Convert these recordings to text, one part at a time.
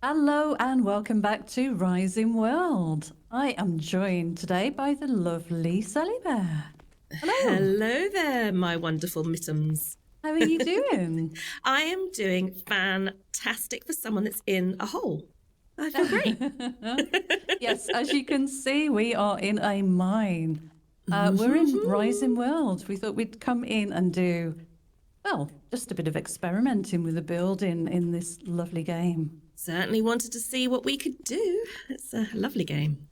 Hello and welcome back to Rising World. I am joined today by the lovely SeleBear. Hello. Hello there, my wonderful mittens. How are you doing? I am doing fantastic for someone that's in a hole. I feel great. Yes, as you can see, we are in a mine. We're in Rising World. We thought we'd come in and do, well, just a bit of experimenting with the building in this lovely game. Certainly wanted to see what we could do. It's a lovely game.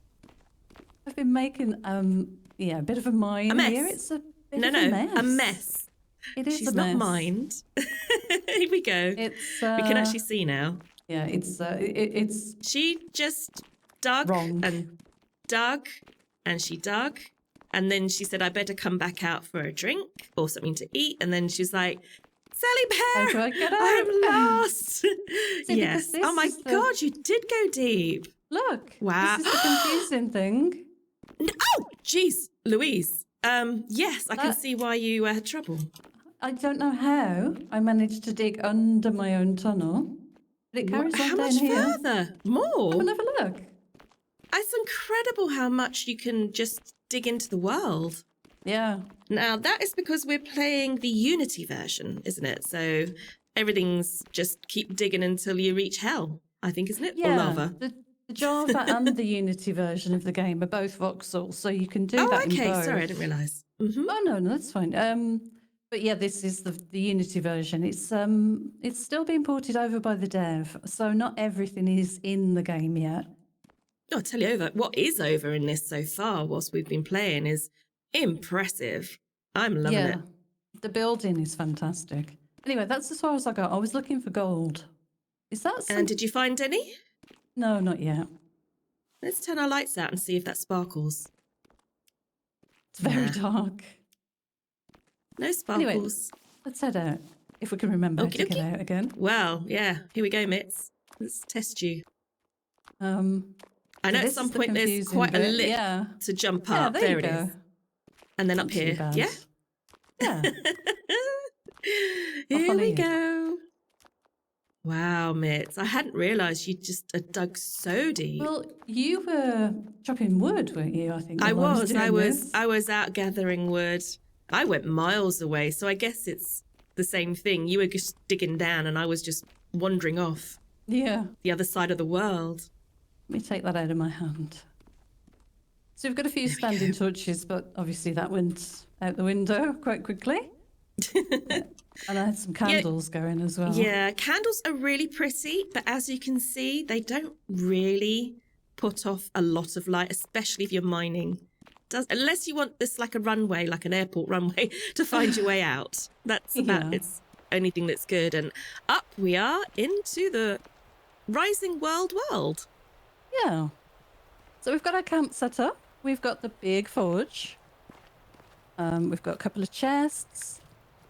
I've been making, a bit of a mine A mess. here. It's a bit No, of no, a mess. a mess. It is She's a not mess. mined. Here we go. It's, we can actually see now. Yeah, it's She just dug wrong. and she dug. And then she said, I better come back out for a drink or something to eat. And then she's like, How do SeleBear, I get out? I'm lost. See, Yes. because this Oh my is the- God, you did go deep. Look. Wow. This is the confusing thing. Oh, jeez, Louise. Yes, I can That- see why you had trouble. I don't know how I managed to dig under my own tunnel, but it carries on How down much here. further? More? Have another look. It's incredible how much you can just dig into the world. Yeah. Now, that is because we're playing the Unity version, isn't it? So everything's just keep digging until you reach hell, I think, isn't it? Or Yeah. lava. The Java and the Unity version of the game are both voxels, so you can do Oh, that okay. in both. Sorry, I didn't realise. Mm-hmm. Oh no, that's fine. But yeah, this is the Unity version. It's still being ported over by the dev, so not everything is in the game yet. Oh, I'll tell you over. What is over in this so far, whilst we've been playing, is impressive. I'm loving it. The building is fantastic. Anyway, that's as far as I got. I was looking for gold. Is that some... And did you find any? No, not yet. Let's turn our lights out and see if that sparkles. It's very Nah. dark. No sparkles. Let's head out. If we can remember Okie to get dokie. out again. Well, yeah. Here we go, Mitz. Let's test you. I know so at this some is the point there's confusing quite a bit. lip Yeah. to jump Yeah, up. there you it go. is. And then Not up too here. bad. Yeah? Yeah. Here follow we you. go. Wow, Mitz. I hadn't realised you just dug so deep. Well, you were chopping wood, weren't you? I think I while was. doing I was. this. I was out gathering wood. I went miles away, so I guess it's the same thing. You were just digging down, and I was just wandering off Yeah. the other side of the world. Let me take that out of my hand. So we've got a few standing touches, but obviously that went out the window quite quickly. And I had some candles going as well. Yeah, candles are really pretty, but as you can see, they don't really put off a lot of light, especially if you're mining. Unless you want this like a runway, like an airport runway, to find your way out. That's about Yeah. it's only thing that's good. And up we are into the Rising World. Yeah. So we've got our camp set up. We've got the big forge. We've got a couple of chests.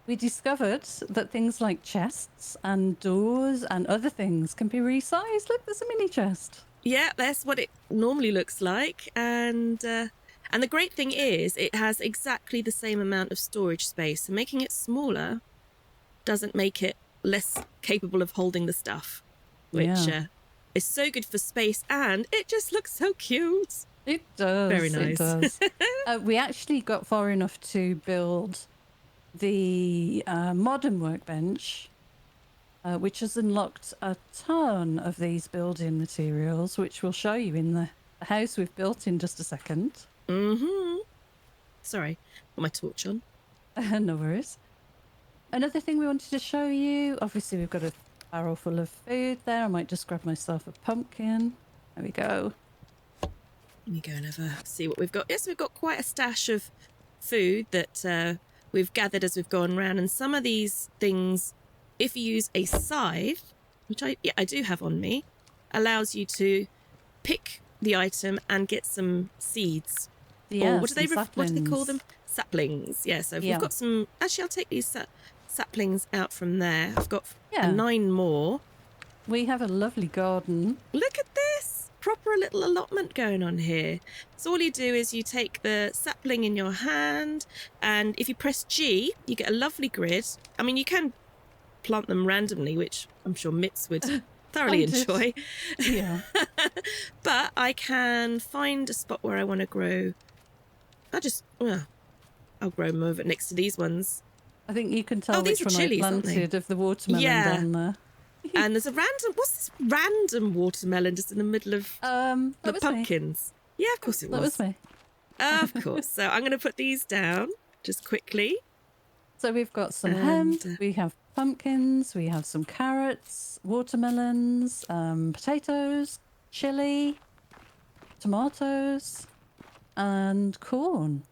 We discovered that things like chests and doors and other things can be resized. Look, there's a mini chest. Yeah, that's what it normally looks like. And the great thing is it has exactly the same amount of storage space. So making it smaller doesn't make it less capable of holding the stuff, which is so good for space, and it just looks so cute. It does. Very nice. It does. We actually got far enough to build the modern workbench, which has unlocked a ton of these building materials, which we'll show you in the house we've built in just a second. Mm-hmm. Sorry, put my torch on. No worries. Another thing we wanted to show you, obviously we've got a barrel full of food there. I might just grab myself a pumpkin. There we go. Let me go and have a see what we've got. Yes, we've got quite a stash of food that we've gathered as we've gone around. And some of these things, if you use a scythe, which I do have on me, allows you to pick the item and get some seeds. Yeah, Or what do they call them? Saplings. Yeah, so Yeah. we've got some. Actually, I'll take these saplings out from there. I've got Yeah. 9 more. We have a lovely garden. Look at this. Proper little allotment going on here. So all you do is you take the sapling in your hand, and if you press G, you get a lovely grid. I mean, you can plant them randomly, which I'm sure Mitz would thoroughly I did. enjoy. Yeah. But I can find a spot where I want to grow. I'll grow them over next to these ones. I think you can tell these which are one chilies, I aren't they? planted of the watermelon Yeah. down there. And there's what's this random watermelon just in the middle of That the was pumpkins? Me. Yeah, of course it was. That was me. Of course. So I'm going to put these down just quickly. So we've got some hemp, we have pumpkins, we have some carrots, watermelons, potatoes, chili, tomatoes, and corn.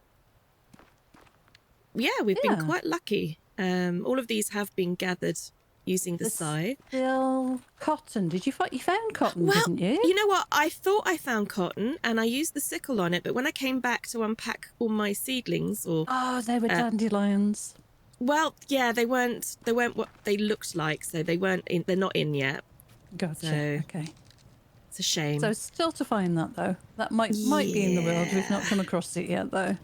Yeah, we've been quite lucky. All of these have been gathered using the scythe. Still cotton. You found cotton, didn't you? You know what? I thought I found cotton and I used the sickle on it, but when I came back to unpack all my seedlings they were dandelions. Well, yeah, they weren't what they looked like, so they're not in yet. Gotcha. So, okay. It's a shame. So still to find that though. That might be in the world. We've not come across it yet though.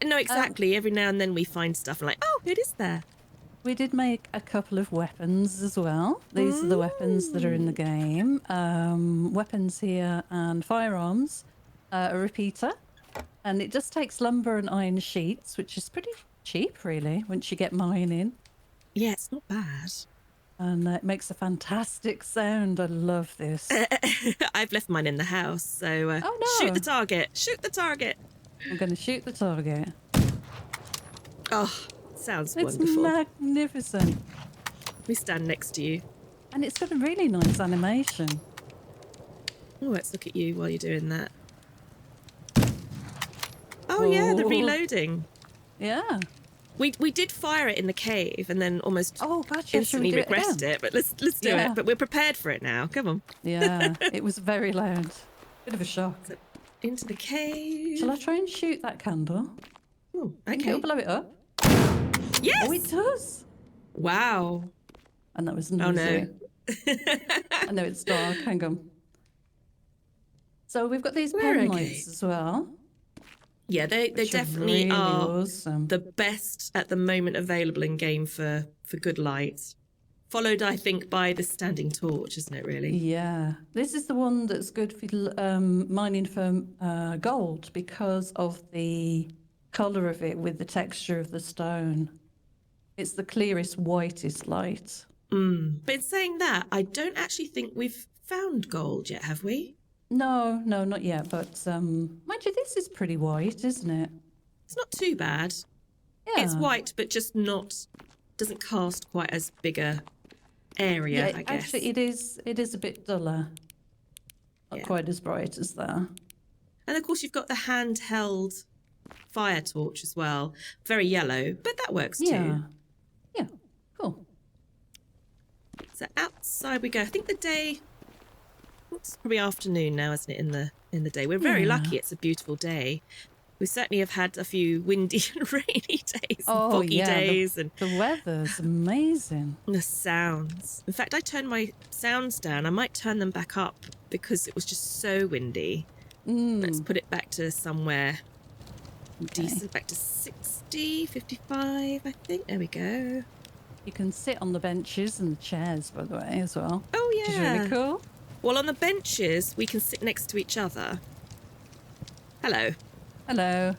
No, exactly. Every now and then we find stuff and like, oh, it is there. We did make a couple of weapons as well. These are the weapons that are in the game. Weapons here and firearms. A repeater. And it just takes lumber and iron sheets, which is pretty cheap, really, once you get mining. Yeah, it's not bad. And it makes a fantastic sound. I love this. I've left mine in the house, so Oh, no. shoot the target. Shoot the target. I'm going to shoot the target. Oh, sounds It's wonderful. magnificent. We stand next to you. And it's got a really nice animation. Oh, let's look at you while you're doing that. Oh, yeah, the Whoa. reloading. Yeah. We did fire it in the cave and then almost Gotcha. instantly Should we do it regressed again? it. But let's do Yeah. it. But we're prepared for it now. Come on. Yeah, it was very loud. Bit of a shock. So, into the cave. Shall I try and shoot that candle? Oh, Think okay. it'll blow it up? Yes. Oh, it does. Wow. And that was Oh, noisy. no. I know it's dark. Hang on. So we've got these We're pen okay. lights as well. Yeah, they which definitely really are awesome. the best at the moment available in game for good light. Followed, I think, by the standing torch, isn't it, really? Yeah. This is the one that's good for mining for gold because of the colour of it with the texture of the stone. It's the clearest, whitest light. But in saying that, I don't actually think we've found gold yet, have we? No, not yet. But mind you, this is pretty white, isn't it? It's not too bad. Yeah. It's white, but just doesn't cast quite as big a area, I guess. Actually, it is a bit duller. Not quite as bright as that. And of course, you've got the handheld fire torch as well. Very yellow, but that works too. Yeah. Cool. So outside we go. I think the day. It's probably afternoon now, isn't it? In the day, we're very lucky. It's a beautiful day. We certainly have had a few windy and rainy days, and foggy days, and the weather's amazing. the sounds. In fact, I turned my sounds down. I might turn them back up because it was just so windy. Let's put it back to somewhere decent, back to 60, 55, I think. There we go. You can sit on the benches and the chairs, by the way, as well. Oh, yeah. Which is really cool. Well, on the benches, we can sit next to each other. Hello. Hello.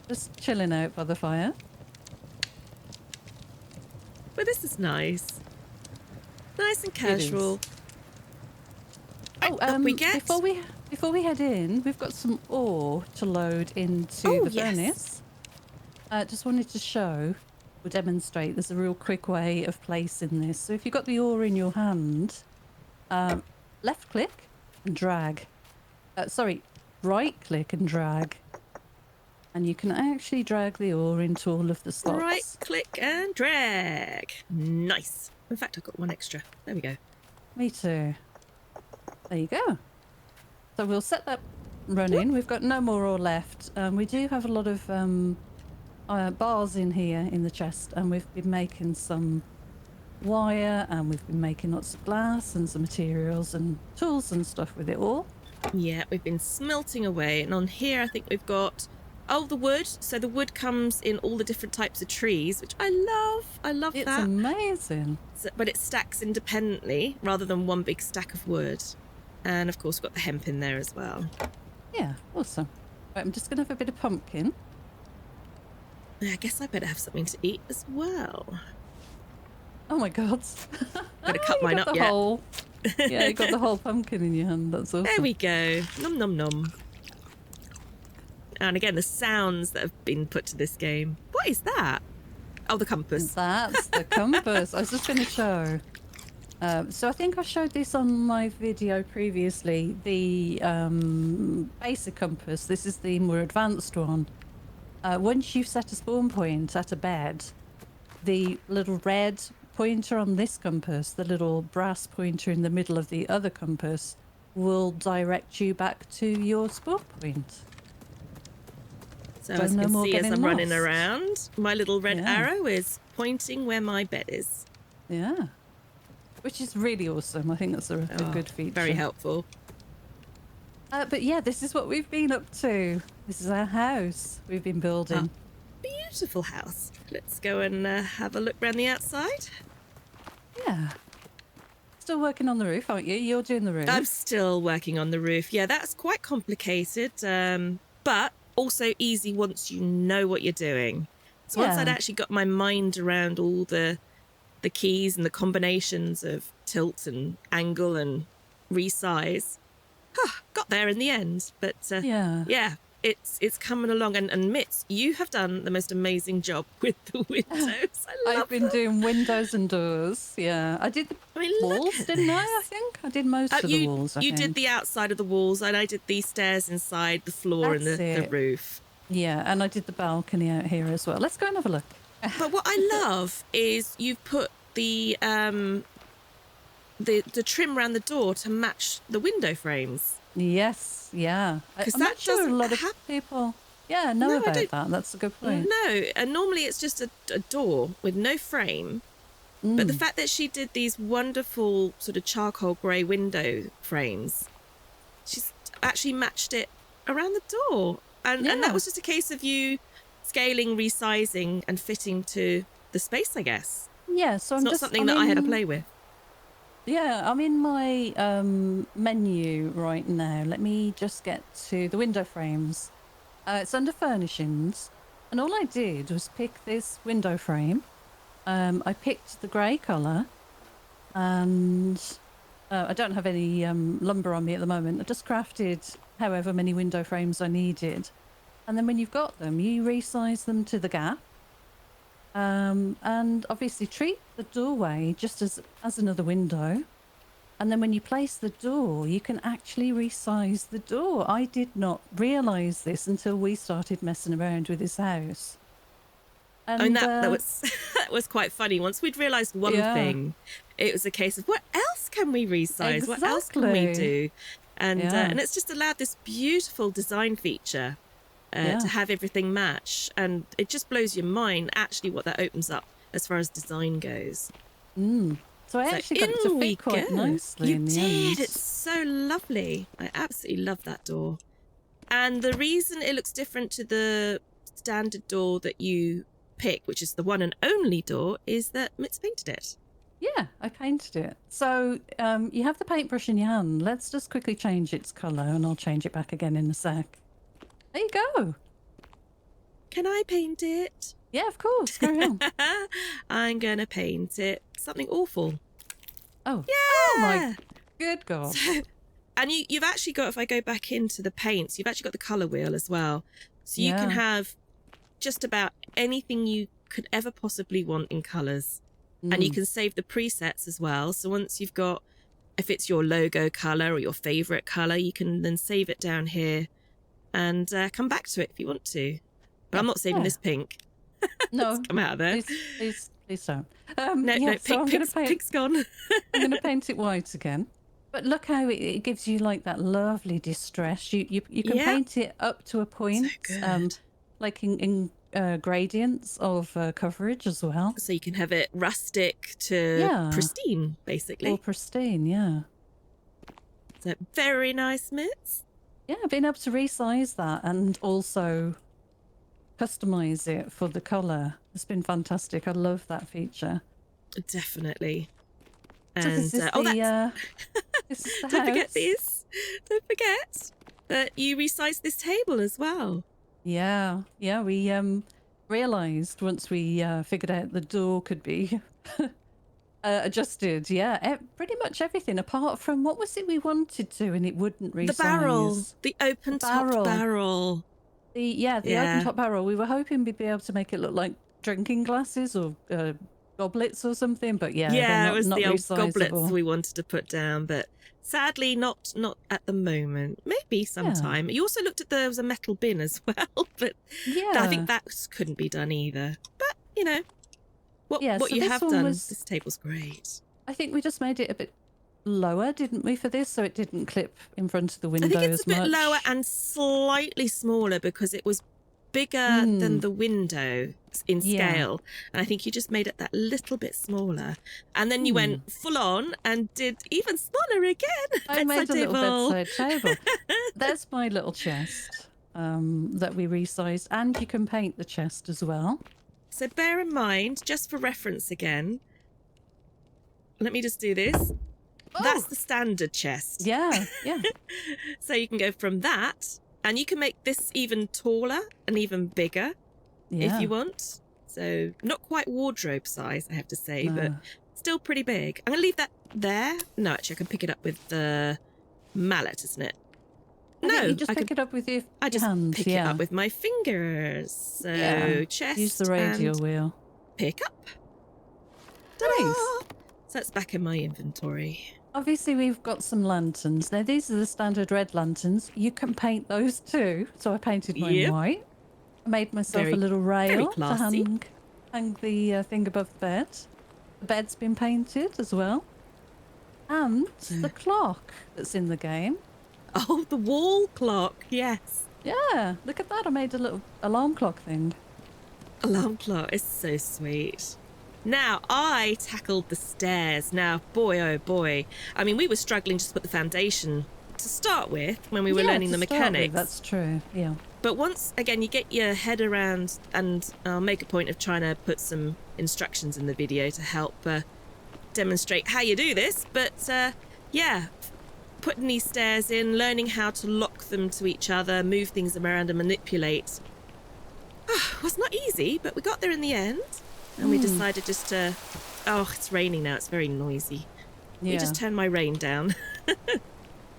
Just chilling out by the fire. But this is nice. Nice and casual. Oh, up we get. Before we head in, we've got some ore to load into the furnace. Just wanted to show or demonstrate there's a real quick way of placing this. So if you've got the ore in your hand, left click and drag. Right click and drag. And you can actually drag the ore into all of the slots. Right click and drag. Nice. In fact, I've got one extra. There we go. Me too. There you go. So we'll set that running. We've got no more ore left. We do have a lot of bars in here in the chest, and we've been making some wire, and we've been making lots of glass and some materials and tools and stuff with it all. Yeah, we've been smelting away. And on here, I think we've got Oh, the wood. So the wood comes in all the different types of trees, which I love. I love It's that. amazing. So, but it stacks independently rather than one big stack of wood. And of course, we've got the hemp in there as well. Yeah, awesome. Right, I'm just going to have a bit of pumpkin. I guess I better have something to eat as well. Oh my god. Gotta cut mine up the yet. whole... Yeah, you got the whole pumpkin in your hand. That's awesome. There we go. Nom nom nom. And again, the sounds that have been put to this game. What is that? Oh, the compass. That's the compass. I was just going to show. So I think I showed this on my video previously. The basic compass. This is the more advanced one. Once you've set a spawn point at a bed, the little red pointer on this compass, the little brass pointer in the middle of the other compass, will direct you back to your spawn point. So as you no can more see, as getting I'm running lost. around, my little red Yeah. arrow is pointing where my bed is. Yeah. Which is really awesome. I think that's a good feature. Very helpful. But yeah, this is what we've been up to. This is our house we've been building. Beautiful house. Let's go and have a look around the outside. Yeah. Still working on the roof, aren't you? You're doing the roof. I'm still working on the roof. Yeah, that's quite complicated, but also easy once you know what you're doing. So once Yeah. I'd actually got my mind around all the keys and the combinations of tilt and angle and resize, got there in the end. But yeah, it's coming along. And Mitz, you have done the most amazing job with the windows. I've been doing windows and doors. Yeah, I did the walls, didn't I think I did most of the walls. You did the outside of the walls, and I did the stairs inside, the floor, That's and the it. roof. Yeah, and I did the balcony out here as well. Let's go and have a look. But what I love is you've put the trim around the door to match the window frames. Yes, yeah. Because I'm that not sure a doesn't lot of people know about don't- that. That's a good point. No, and normally it's just a door with no frame. But the fact that she did these wonderful sort of charcoal grey window frames, she's actually matched it around the door. And that was just a case of you scaling, resizing and fitting to the space, I guess. Yeah, so It's not something that I had to play with. Yeah, I'm in my menu right now. Let me just get to the window frames. It's under furnishings. And all I did was pick this window frame. I picked the grey colour. And I don't have any lumber on me at the moment. I just crafted however many window frames I needed. And then when you've got them, you resize them to the gap. And obviously treat the doorway just as another window. And then when you place the door, you can actually resize the door. I did not realise this until we started messing around with this house. And that was that was quite funny. Once we'd realised one thing, it was a case of what else can we resize? What else can we do? And it's just allowed this beautiful design feature to have everything match, and it just blows your mind actually what that opens up as far as design goes. So I actually got it to fit quite nicely in the end. It's so lovely. I absolutely love that door. And the reason it looks different to the standard door that you pick, which is the one and only door, is that Mitz painted it. Yeah, I painted it. So you have the paintbrush in your hand. Let's just quickly change its colour and I'll change it back again in a sec. There you go. Can I paint it? Yeah, of course. Carry on. I'm going to paint it something awful. Oh. Yeah! Oh my good God. And you've actually got, if I go back into the paints, you've actually got the colour wheel as well. So you can have just about anything you could ever possibly want in colours. And you can save the presets as well. So once you've got, if it's your logo colour or your favourite colour, you can then save it down here and come back to it if you want to. But I'm not saving this pink. No. Come out of there. Please don't. No, so pink's gone. I'm going to paint it white again. But look how it gives you like that lovely distress. You can paint it up to a point, So good. like in gradients of coverage as well. So you can have it rustic to pristine, basically. Or pristine, yeah. So very nice, Mitz. Yeah, being able to resize that and also customize it for the color. It's been fantastic. I love that feature. Definitely. So And this is this is the don't forget house. this. Don't forget that you resized this table as well. Yeah, we realized once we figured out the door could be adjusted. Yeah, pretty much everything apart from what was it we wanted to, and it wouldn't resize. The barrel, the open top barrel. The open top barrel. We were hoping we'd be able to make it look like drinking glasses or goblets or something, but Yeah, it was not the old resizable. goblets we wanted to put down, but sadly not at the moment. Maybe sometime. You also looked at there was a metal bin as well, but I think that couldn't be done either. But you know, what so you this have one done, was, this table's great. I think we just made it a bit lower, didn't we, for this, so it didn't clip in front of the window as much. I think it's a bit lower and slightly smaller because it was bigger than the window in scale, and I think you just made it that little bit smaller, and then you went full on and did even smaller again. I made a little bedside table. There's my little chest that we resized, and you can paint the chest as well. So bear in mind, just for reference again, let me just do this. That's the standard chest. Yeah. So you can go from that, and you can make this even taller and even bigger if you want. So not quite wardrobe size, I have to say, but still pretty big. I'm going to leave that there. No, actually, I can pick it up with the mallet, isn't it? You just pick it up with your hands. I just pick it up with my fingers. So chest. Use the radial wheel. Pick up. Nice. So that's back in my inventory. Obviously, we've got some lanterns. Now, these are the standard red lanterns. You can paint those too. So I painted mine white. I made myself a little rail to hang the thing above the bed. The bed's been painted as well. And the clock that's in the game. Oh, the wall clock, yes. Yeah, look at that. I made a little alarm clock thing. Alarm clock is so sweet. Now, I tackled the stairs. Now, boy, oh boy. I mean, we were struggling just to put the foundation to start with when we were learning the mechanics. That's true, yeah. But once, again, you get your head around, and I'll make a point of trying to put some instructions in the video to help demonstrate how you do this. But, putting these stairs in, learning how to lock them to each other, move things around and manipulate was not easy, but we got there in the end. And we decided just to... Oh, it's raining now. It's very noisy. Yeah. We just turned my rain down.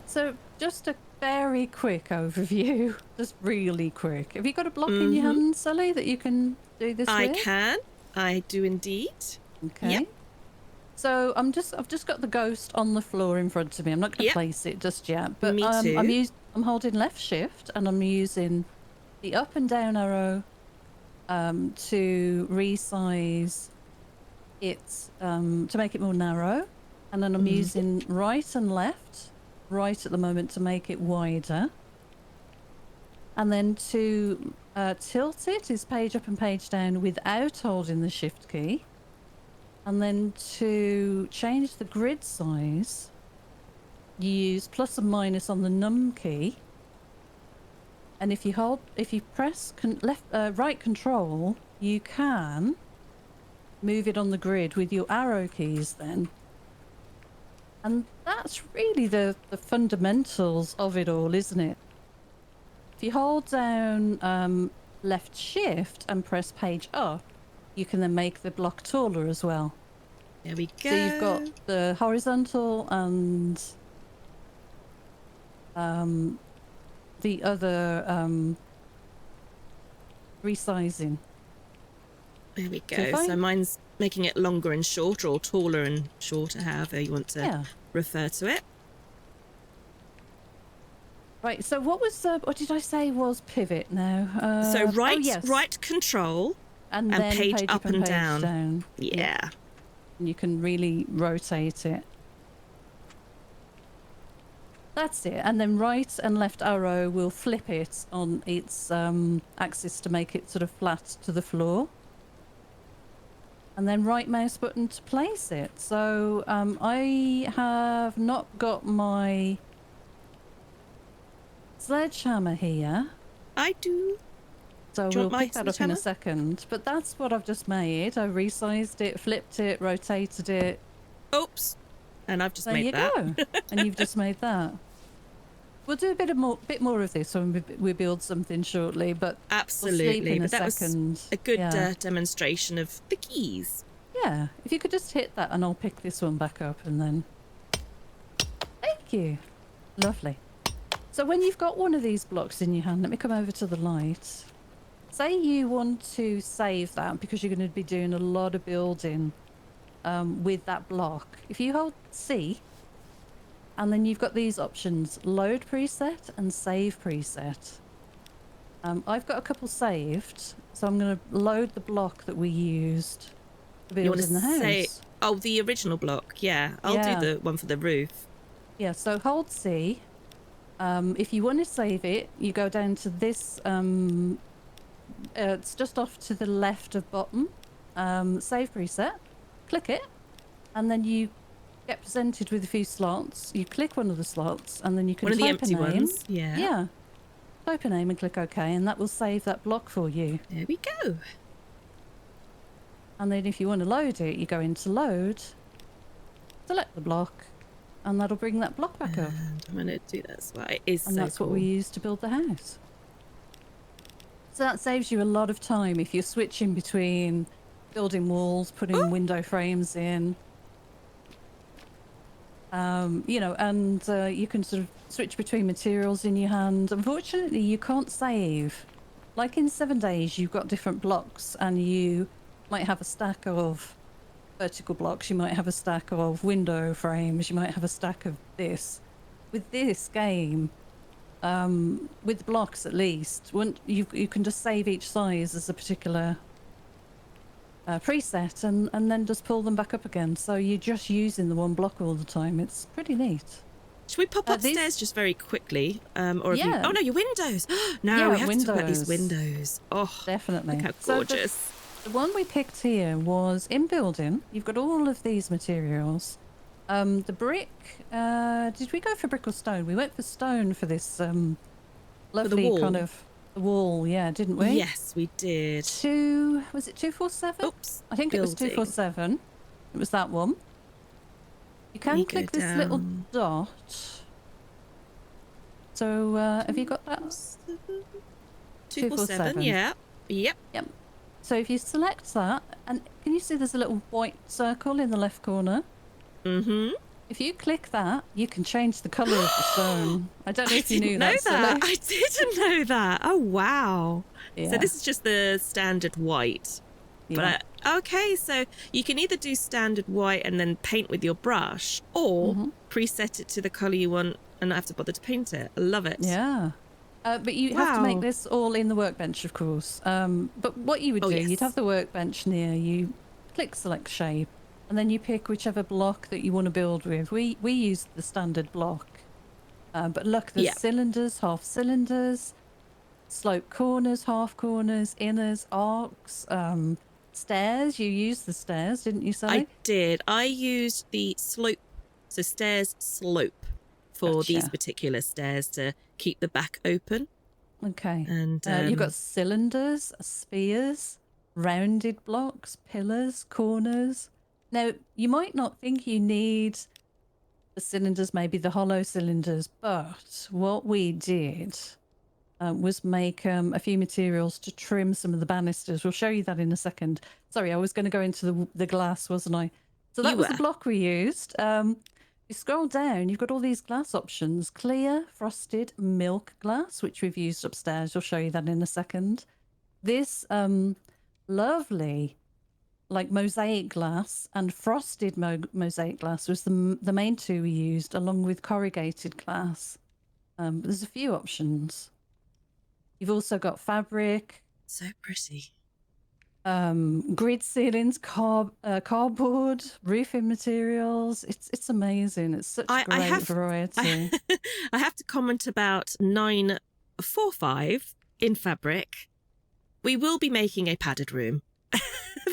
So, just a very quick overview. Just really quick. Have you got a block in your hand, Sully, that you can do this with? I can. I do indeed. Okay. Yep. So, I've just got the ghost on the floor in front of me. I'm not going to place it just yet. But me too. I'm holding left shift, and I'm using the up and down arrow to resize it, to make it more narrow, and then I'm using right and left, right at the moment, to make it wider, and then to tilt it is page up and page down without holding the shift key, and then to change the grid size you use plus and minus on the num key. And if you press right control, you can move it on the grid with your arrow keys then. And that's really the fundamentals of it all, isn't it? If you hold down left shift and press page up, you can then make the block taller as well. There we go. So you've got the horizontal and the other resizing. There we go. So mine's making it longer and shorter, or taller and shorter, however you want to refer to it. Right, so what did I say was pivot now? So right control and then page up and down. Yeah. And you can really rotate it. That's it. And then right and left arrow will flip it on its axis to make it sort of flat to the floor. And then right mouse button to place it. So I have not got my – sledgehammer here. I do. So I'm just going to So Do you we'll want my pick that up in a sledgehammer? second. But that's what I've just made. I resized it, flipped it, rotated it. Oops. And I've just There made you that. go. And you've just made that. We'll do a bit more of this when we build something shortly, but Absolutely. we'll sleep in but a that second. was a good Yeah. demonstration of the keys. Yeah. If you could just hit that and I'll pick this one back up and then... Thank you. Lovely. So when you've got one of these blocks in your hand, let me come over to the light. Say you want to save that because you're going to be doing a lot of building with that block. If you hold C, and then you've got these options, load preset and save preset. I've got a couple saved, so I'm going to load the block that we used to build in the house. Oh, the original block, yeah. I'll do the one for the roof. Yeah, so hold C. If you want to save it, you go down to this, it's just off to the left of bottom, save preset, click it, and then you get presented with a few slots. You click one of the slots and then you can one of the type empty a name. ones. Yeah. Yeah. Type a name and click OK, and that will save that block for you. There we go. And then if you want to load it, you go into load, select the block, and that'll bring that block back up. And I'm going to do that as well. It is And so that's cool. what we use to build the house. So that saves you a lot of time if you're switching between building walls, putting window frames in. You know, and you can sort of switch between materials in your hand. Unfortunately, you can't save. Like in 7 days, you've got different blocks and you might have a stack of vertical blocks, you might have a stack of window frames, you might have a stack of this. With this game, with blocks at least, you can just save each size as a particular preset and then just pull them back up again. So you're just using the one block all the time. It's pretty neat. Should we pop upstairs just very quickly? Or yeah. Oh no, your windows. No, we have to talk about these windows. Oh, definitely. Look how gorgeous. So the one we picked here was in building. You've got all of these materials. The brick, did we go for brick or stone? We went for stone for this lovely kind of the wall, yeah, didn't we? Yes, we did. Was it 247? Oops. I think it was 247. It was that one. You can click this little dot. So have you got that? 247, yeah. Yep. So if you select that, and can you see there's a little white circle in the left corner? Mm-hmm. If you click that, you can change the colour of the stone. I don't know if you knew that. I didn't know that. Oh, wow. Yeah. So this is just the standard white. Yeah. But okay, so you can either do standard white and then paint with your brush, or preset it to the colour you want and not have to bother to paint it. I love it. Yeah. But you have to make this all in the workbench, of course. But what you would do, you'd have the workbench near you, click select shape, and then you pick whichever block that you want to build with. We used the standard block. But look, there's cylinders, half cylinders, slope corners, half corners, inners, arcs, stairs. You used the stairs, didn't you, Sally? I did. I used the slope, so stairs slope for these particular stairs to keep the back open. Okay. And you've got cylinders, spheres, rounded blocks, pillars, corners. Now, you might not think you need the cylinders, maybe the hollow cylinders, but what we did was make a few materials to trim some of the banisters. We'll show you that in a second. Sorry, I was going to go into the glass, wasn't I? So that was the block we used. You scroll down, you've got all these glass options. Clear, frosted, milk glass, which we've used upstairs. We'll show you that in a second. This lovely, like mosaic glass and frosted mosaic glass was the main two we used, along with corrugated glass. But there's a few options. You've also got fabric. So pretty. Grid ceilings, cardboard, roofing materials. It's amazing. It's such a great variety. I have to comment about 945 in fabric. We will be making a padded room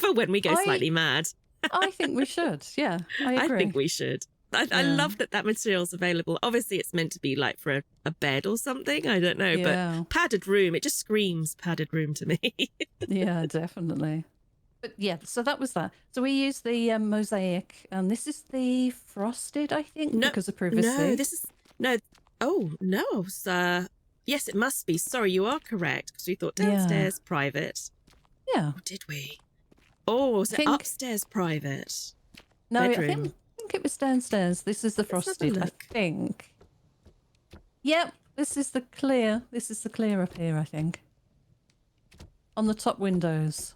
for when we go slightly mad. I think we should. Yeah, I agree. I think we should. I love that material's available. Obviously, it's meant to be like for a bed or something. I don't know, but padded room, it just screams padded room to me. Yeah, definitely. But yeah, so that was that. So we used the mosaic, and this is the frosted, I think, because of privacy. No, this is no. Oh no, yes, it must be. Sorry, you are correct because we thought downstairs private. Yeah. Or did we? Oh, was it upstairs private? No, bedroom? I think it was downstairs. This is the frosted, I think. Yep, this is the clear. This is the clear up here, I think. On the top windows.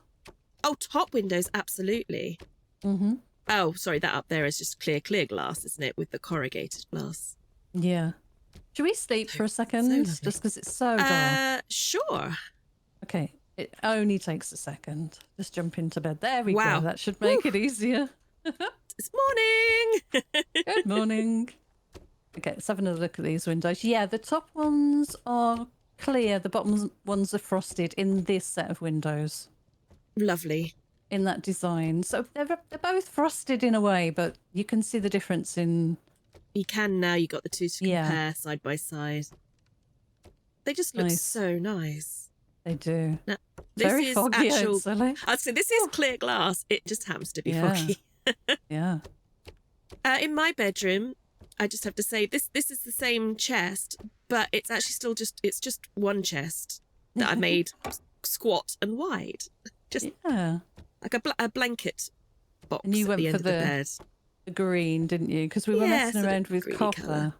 Oh, top windows, absolutely. Mm-hmm. Oh, sorry, that up there is just clear glass, isn't it, with the corrugated glass? Yeah. Should we sleep for a second, just because it's so dark? Sure. Okay, it only takes a second. Just jump into bed. There we go. That should make it easier. It's morning. Good morning. Okay, let's have another look at these windows. Yeah, the top ones are clear. The bottom ones are frosted in this set of windows. Lovely. In that design. So they're both frosted in a way, but you can see the difference in... You can now. You got the two to compare side by side. They just look so nice. They do. Now, Very foggy, actually. I'd say this is clear glass. It just happens to be foggy. Yeah. In my bedroom, I just have to say this is the same chest, but it's actually still just one chest that I made squat and wide. Just like a blanket box. And you went at the end for of the bed. The green, didn't you? Because we were messing around with copper. Colour.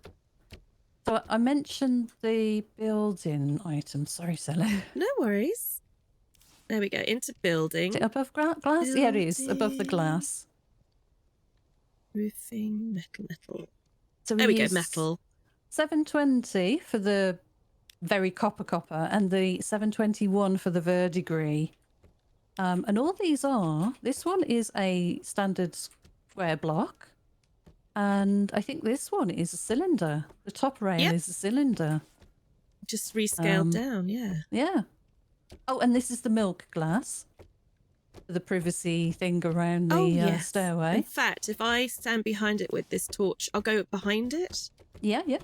So I mentioned the building item. Sorry, Sally. No worries. There we go. Into building. Is it above glass? Building. Yeah, it is. Above the glass. Roofing, metal. So there we go, metal. 720 for the very copper, and the 721 for the verdigris. And all these are... This one is a standard square block. And I think this one is a cylinder. The top rail is a cylinder. Just rescaled down, Yeah. Oh, and this is the milk glass. The privacy thing around the stairway. In fact, if I stand behind it with this torch, I'll go behind it. Yeah. You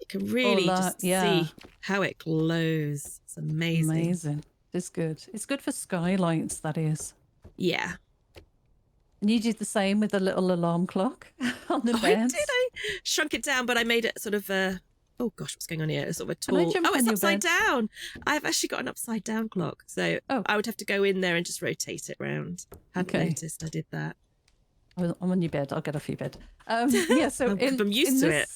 can really just see how it glows. It's amazing. It's good. It's good for skylights, that is. Yeah. And you did the same with the little alarm clock on the bed. I did. I shrunk it down, but I made it sort of oh gosh, what's going on here? Sort of a tall... Oh, it's upside down. I've actually got an upside down clock. So I would have to go in there and just rotate it round. Hadn't noticed I did that. I'm on your bed. I'll get off your bed. Yeah, so I'm used to it.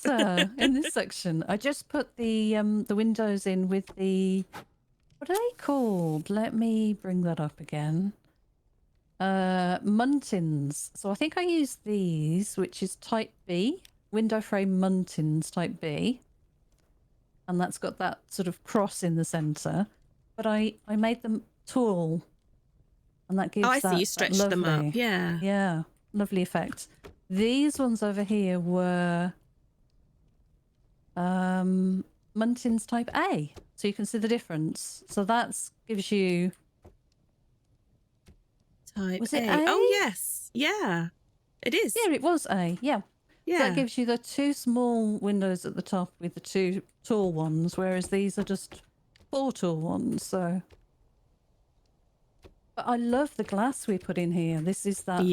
In this section, I just put the windows in with the... What are they called? Let me bring that up again. Muntins. So I think I used these, which is type B. Window frame muntins type B. And that's got that sort of cross in the centre. But I made them tall. And that gives I see. You stretched them up. Yeah. Yeah. Lovely effect. These ones over here were Muntins type A. So you can see the difference. So that gives you... Type was it A? A? Oh, yes. Yeah. It is. Yeah, it was A. Yeah. Yeah. So that gives you the two small windows at the top with the two tall ones, whereas these are just four tall ones. So... But I love the glass we put in here. This is that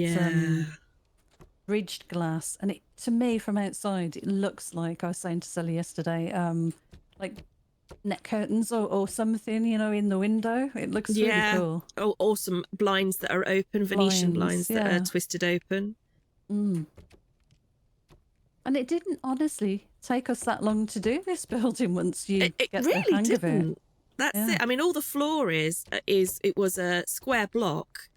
ridged glass. And it, to me, from outside, it looks like, I was saying to Sally yesterday, like net curtains or something, you know, in the window. It looks really cool. Oh, awesome. Blinds that are open, Venetian blinds that are twisted open. Mm. And it didn't honestly take us that long to do this building once you get really the hang of it. That's it. I mean, all the floor is it was a square block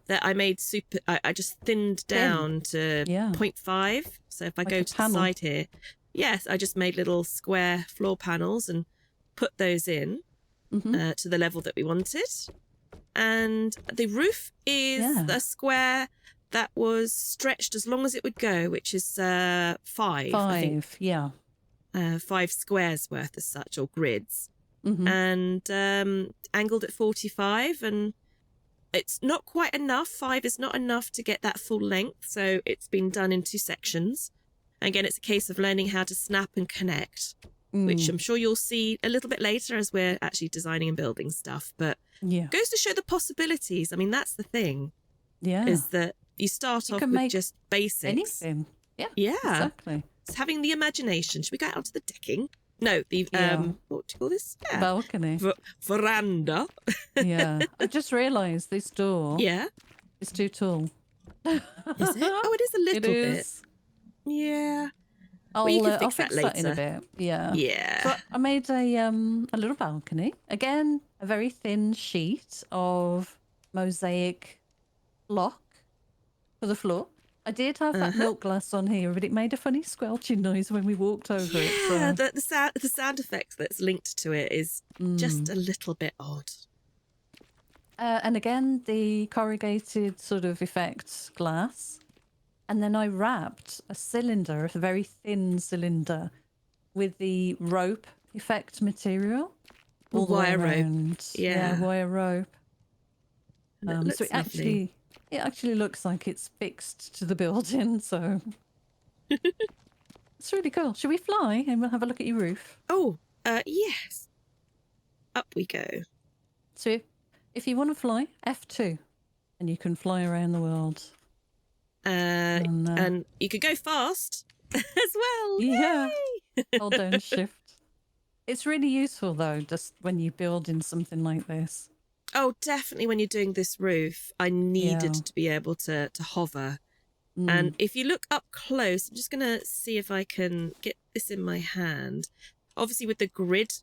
that I made I just thinned down to 0.5. So if I go to the side here, yes, I just made little square floor panels and put those in to the level that we wanted. And the roof is a square that was stretched as long as it would go, which is 5. 5, yeah. 5 squares worth as such, or grids. And angled at 45, and it's not quite enough. 5 is not enough to get that full length, so it's been done in 2 sections. Again, it's a case of learning how to snap and connect, which I'm sure you'll see a little bit later as we're actually designing and building stuff. But goes to show the possibilities. I mean, that's the thing. Yeah. Is that you start off with just basics. Anything. Yeah. Yeah. Exactly. It's having the imagination. Should we go out onto the decking? No, the what do you call this? Yeah. Balcony. Veranda. Yeah. I just realised this door is too tall. Is it? Oh, it is a little bit. Yeah. Well, you can fix that later. That in a bit. Yeah. Yeah. So I made a little balcony. Again, a very thin sheet of mosaic block for the floor. I did have that milk glass on here, but it made a funny squelching noise when we walked over it. Yeah, the sound effect that's linked to it is just a little bit odd. And again, the corrugated sort of effect glass. And then I wrapped a cylinder, a very thin cylinder, with the rope effect material. All wire rope. Yeah, wire rope. So it actually looks like it's fixed to the building, so it's really cool. Should we fly and we'll have a look at your roof? Oh, yes. Up we go. So if you want to fly, F2, and you can fly around the world. And you could go fast as well. Yeah. Hold down shift. It's really useful though, just when you're building something like this. Oh, definitely when you're doing this roof, I needed to be able to hover. And if you look up close, I'm just going to see if I can get this in my hand. Obviously with the grid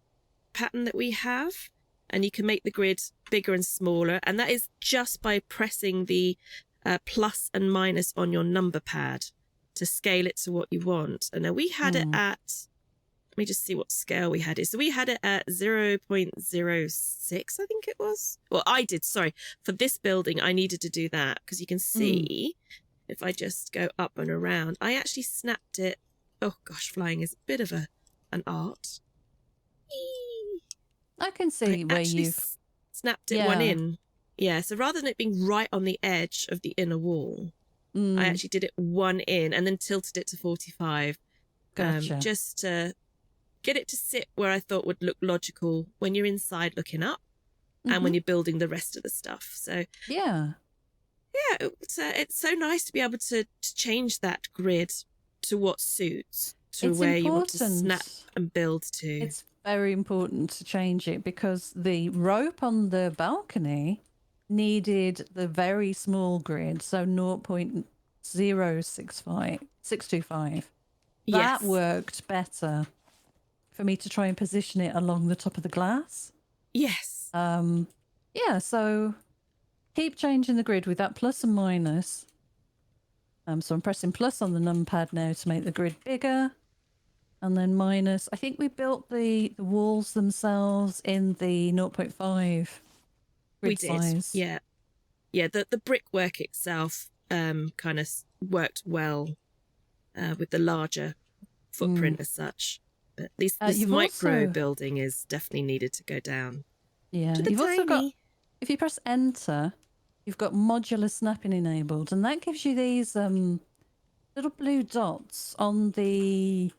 pattern that we have, and you can make the grid bigger and smaller. And that is just by pressing the plus and minus on your number pad to scale it to what you want. And now we had it at, let me just see what scale we had it. So we had it at 0.06, I think it was. Well, I did, sorry. For this building, I needed to do that because you can see if I just go up and around, I actually snapped it. Oh gosh, flying is a bit of an art. I can see where you've snapped it one in. Yeah, so rather than it being right on the edge of the inner wall, I actually did it one in and then tilted it to 45. Gotcha. Just to get it to sit where I thought would look logical when you're inside looking up and when you're building the rest of the stuff. So yeah, it's so nice to be able to change that grid to what suits, to where you want to snap and build to. It's very important to change it because the rope on the balcony needed the very small grid, so 0.0625. That worked better for me to try and position it along the top of the glass. Yes. So keep changing the grid with that plus and minus. So I'm pressing plus on the numpad now to make the grid bigger. And then minus. I think we built the walls themselves in the 0.5 grid size. Yeah. Yeah, the brickwork itself kind of worked well with the larger footprint as such. But this micro building is definitely needed to go down. Yeah, you've also got, if you press enter, you've got modular snapping enabled, and that gives you these little blue dots on the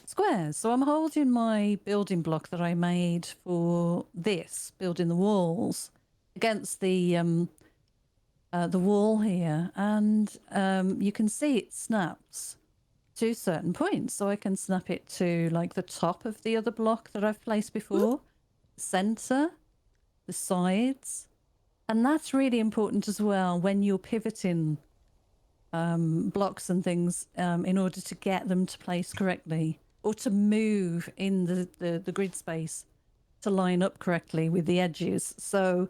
squares. So I'm holding my building block that I made for this, building the walls, against the wall here, and you can see it snaps to certain points. So I can snap it to like the top of the other block that I've placed before, the center, the sides, and that's really important as well when you're pivoting blocks and things in order to get them to place correctly or to move in the grid space to line up correctly with the edges. So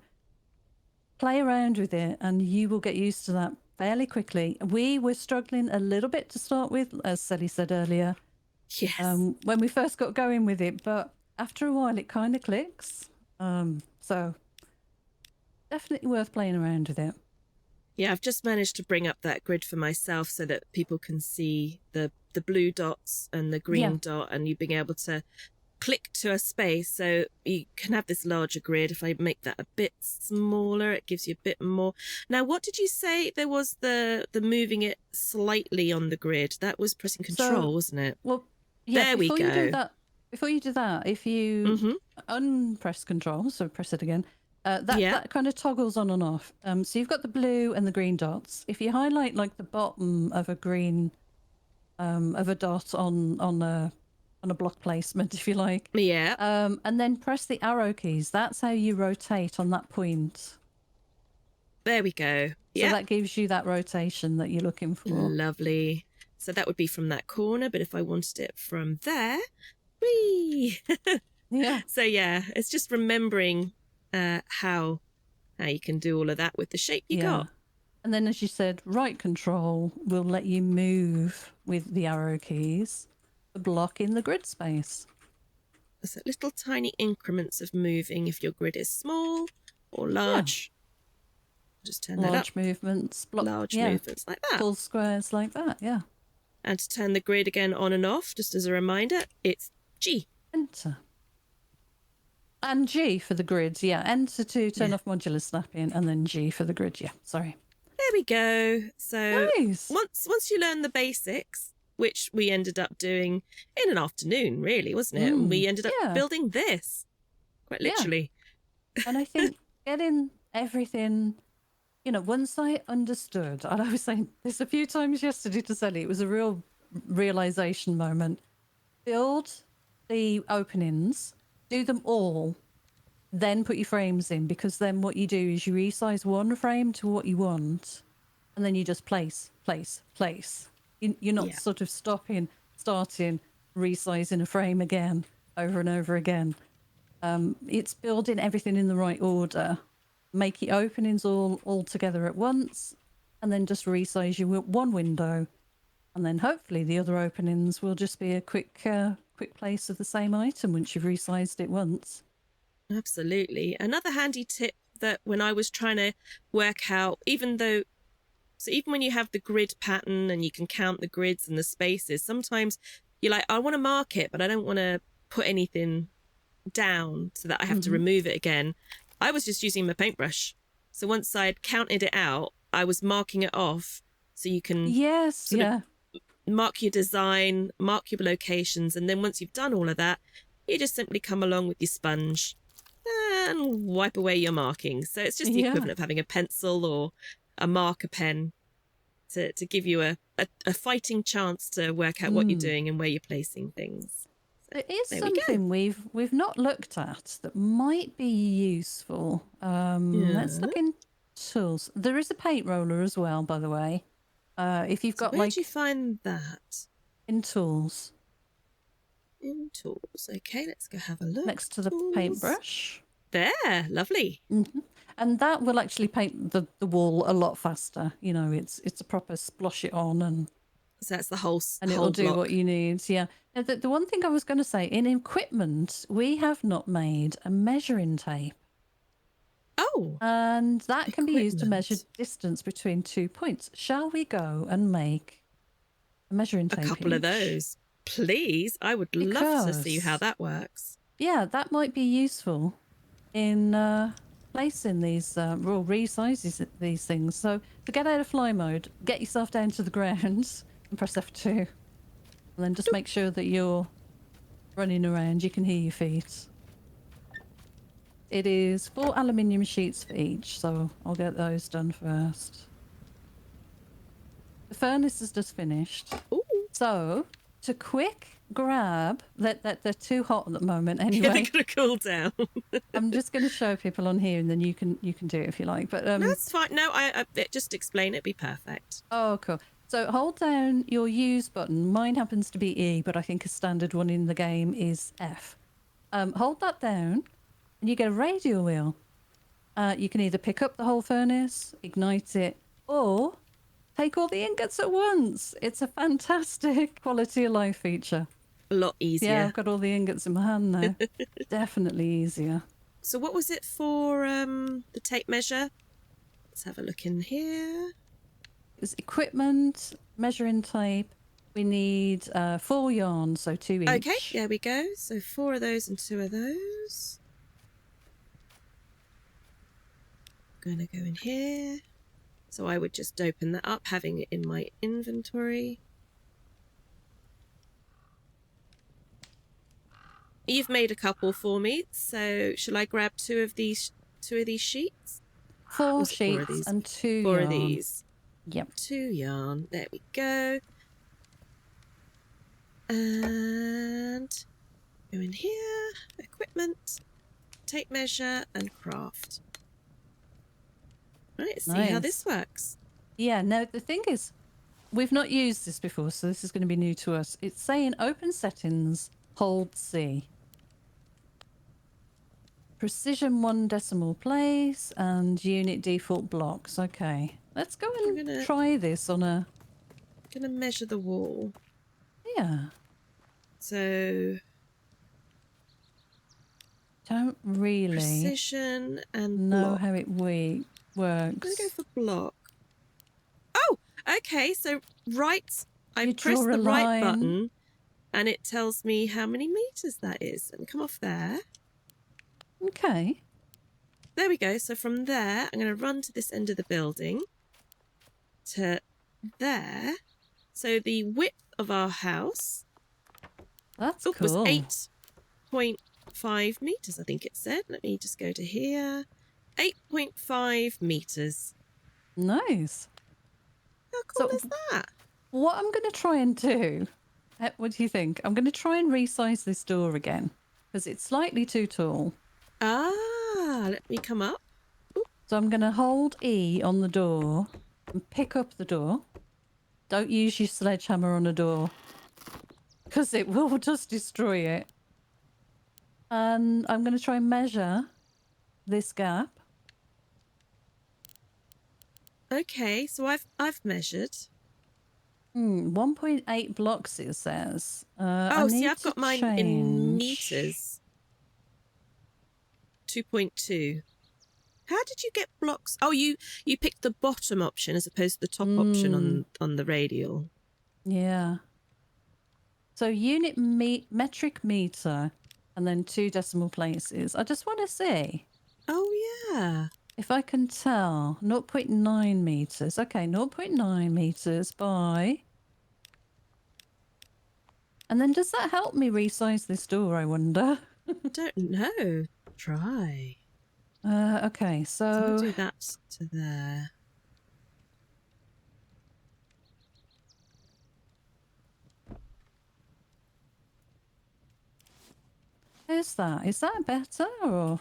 play around with it and you will get used to that fairly quickly. We were struggling a little bit to start with, as Sally said earlier. Yes. When we first got going with it, but after a while it kind of clicks. So definitely worth playing around with it. Yeah, I've just managed to bring up that grid for myself so that people can see the blue dots and the green dot, and you being able to click to a space, so you can have this larger grid. If I make that a bit smaller, it gives you a bit more. Now, what did you say there was the moving it slightly on the grid? That was pressing control, wasn't it? Well, yeah, there we go. Before you do that, if you unpress control, so press it again, that kind of toggles on and off. So you've got the blue and the green dots. If you highlight like the bottom of a green, of a dot on a block placement, if you like. Yeah. And then press the arrow keys. That's how you rotate on that point. There we go. So that gives you that rotation that you're looking for. Lovely. So that would be from that corner, but if I wanted it from there, whee! Yeah. So yeah, it's just remembering how you can do all of that with the shape you got. And then, as you said, right control will let you move with the arrow keys the block in the grid space. So little tiny increments of moving if your grid is small or large. Just turn that up. Large movements. Large movements like that. Full squares like that, yeah. And to turn the grid again on and off, just as a reminder, it's G. Enter. And G for the grids, yeah. Enter to turn off modular snapping, and then G for the grid, yeah. Sorry. There we go. So nice. Once you learn the basics, which we ended up doing in an afternoon, really, wasn't it? And we ended up building this, quite literally. Yeah. And I think getting everything, you know, once I understood, and I was saying this a few times yesterday to Sally, it was a real realization moment. Build the openings, do them all, then put your frames in, because then what you do is you resize one frame to what you want, and then you just place. You're not sort of starting, resizing a frame again, over and over again. It's building everything in the right order. Make your openings all together at once, and then just resize your one window, and then hopefully the other openings will just be a quick place of the same item once you've resized it once. Absolutely. Another handy tip that when I was trying to work out, even when you have the grid pattern and you can count the grids and the spaces, sometimes you're like, I want to mark it, but I don't want to put anything down so that I have to remove it again. I was just using my paintbrush. So once I'd counted it out, I was marking it off so you can mark your design, mark your locations, and then once you've done all of that, you just simply come along with your sponge and wipe away your markings. So it's just the equivalent of having a pencil or a marker pen to give you a fighting chance to work out what you're doing and where you're placing things. There is something we've not looked at that might be useful. Let's look in tools. There is a paint roller as well, by the way. If you've got where'd you find that? In tools. In tools. Okay, let's go have a look. Next to the paintbrush. There, lovely. And that will actually paint the wall a lot faster. You know, it's a proper splosh it on, and so that's the whole and it'll do what you need. Yeah. Now, the one thing I was going to say, in equipment, we have not made a measuring tape. Oh. And that can be used to measure distance between 2 points. Shall we go and make a measuring tape? A couple of those, please. I would love to see how that works. Yeah, that might be useful in placing these raw resizes these things. So to get out of fly mode, get yourself down to the ground and press F2, and then just make sure that you're running around. You can hear your feet. It is 4 aluminium sheets for each, so I'll get those done first. The furnace is just finished. Ooh. So to quick grab that they're too hot at the moment anyway. Yeah, they're gonna cool down. I'm just going to show people on here, and then you can do it if you like. But that's fine. No, I just explain it. Be perfect. Oh, cool. So hold down your use button. Mine happens to be E, but I think a standard one in the game is F. Hold that down, and you get a radial wheel. You can either pick up the whole furnace, ignite it, or take all the ingots at once. It's a fantastic quality of life feature. A lot easier. Yeah, I've got all the ingots in my hand now. Definitely easier. So what was it for the tape measure? Let's have a look in here. It was equipment, measuring tape, We need 4 yarn, so 2 each. Okay, there we go. So 4 of those and 2 of those. I'm going to go in here. So I would just open that up, having it in my inventory. You've made a couple for me, so shall I grab 2 of these sheets? 4 Was it 4 of sheets these? and 2 4 yarn. of these. Yep. 2 yarn. There we go. And go in here, equipment, tape measure, and craft. Right, see how this works. Yeah, no, the thing is, we've not used this before, so this is going to be new to us. It's saying open settings, hold C. Precision 1 decimal place and unit default blocks. Okay, let's go and try this on a... I'm going to measure the wall. Yeah. So... Don't really precision and know block. how it works. I'm going to go for block. Oh, okay. So I press the right button and it tells me how many meters that is. And come off there. Okay. There we go. So from there, I'm going to run to this end of the building to there. So the width of our house was cool. 8.5 meters, I think it said. Let me just go to here. 8.5 meters. Nice. How cool is that? What I'm going to try and do, what do you think? I'm going to try and resize this door again because it's slightly too tall. Let me come up. Ooh. So I'm going to hold E on the door and pick up the door. Don't use your sledgehammer on a door because it will just destroy it. And I'm going to try and measure this gap. Okay, so I've measured. 1.8 blocks it says. See, I've got mine in meters. 2.2. How did you get blocks? Oh, you picked the bottom option as opposed to the top option on the radial. Yeah. So unit metric meter and then 2 decimal places. I just want to see. Oh, yeah. If I can tell, 0.9 meters. Okay, 0.9 meters by... And then does that help me resize this door, I wonder? Don't know. Try. Okay, so... I'll do that to there. Is that better or...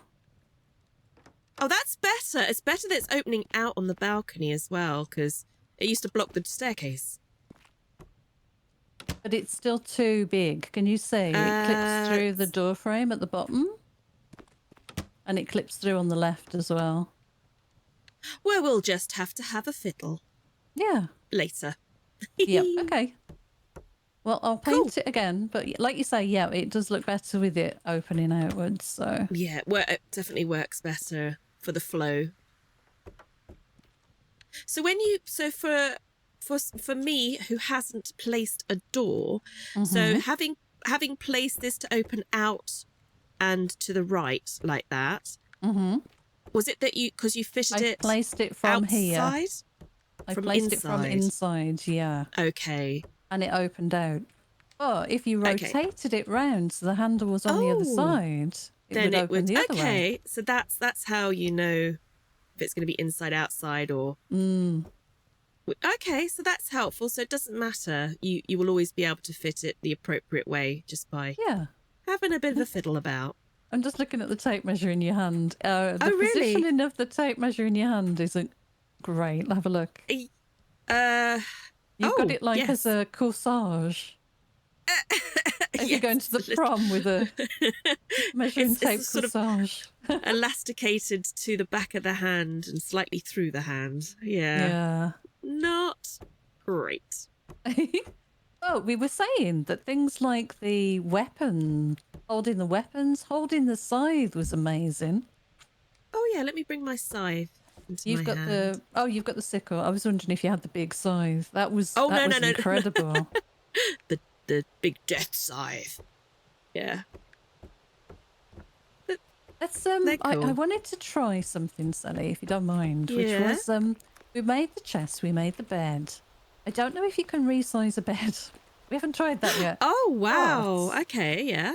Oh, that's better. It's better that it's opening out on the balcony as well, because it used to block the staircase. But it's still too big. Can you see? It clips through the door frame at the bottom. And it clips through on the left as well. Well, we'll just have to have a fiddle. Yeah. Later. Yep, okay. Well, I'll paint it again, but like you say, yeah, it does look better with it opening outwards, so... Yeah, it definitely works better for the flow. So for me who hasn't placed a door, so having placed this to open out and to the right like that, was it that because you fitted it placed it from outside? Here. I placed it from inside, yeah. Okay. And it opened out. But if you rotated it round so the handle was on the other side, it would open the other way. Okay, so that's how you know if it's going to be inside, outside, or... Okay, so that's helpful. So it doesn't matter. You will always be able to fit it the appropriate way just by having a bit of a fiddle about. I'm just looking at the tape measure in your hand. The really? positioning of the tape measure in your hand isn't great. Have a look. You've got it like as a corsage. If you're going to the prom with a measuring tape corsage. Sort of elasticated to the back of the hand and slightly through the hand. Yeah. Not great. Oh, we were saying that things like the weapon, holding the weapons, holding the scythe was amazing. Oh yeah, let me bring my scythe into my hand. You've got the sickle. I was wondering if you had the big scythe. That was incredible. the big death scythe. Yeah. But Let's they're I cool. wanted to try something, Sally, if you don't mind, which Yeah. was we made the chest, we made the bed. I don't know if you can resize a bed. We haven't tried that yet. Oh, wow. But Okay, yeah.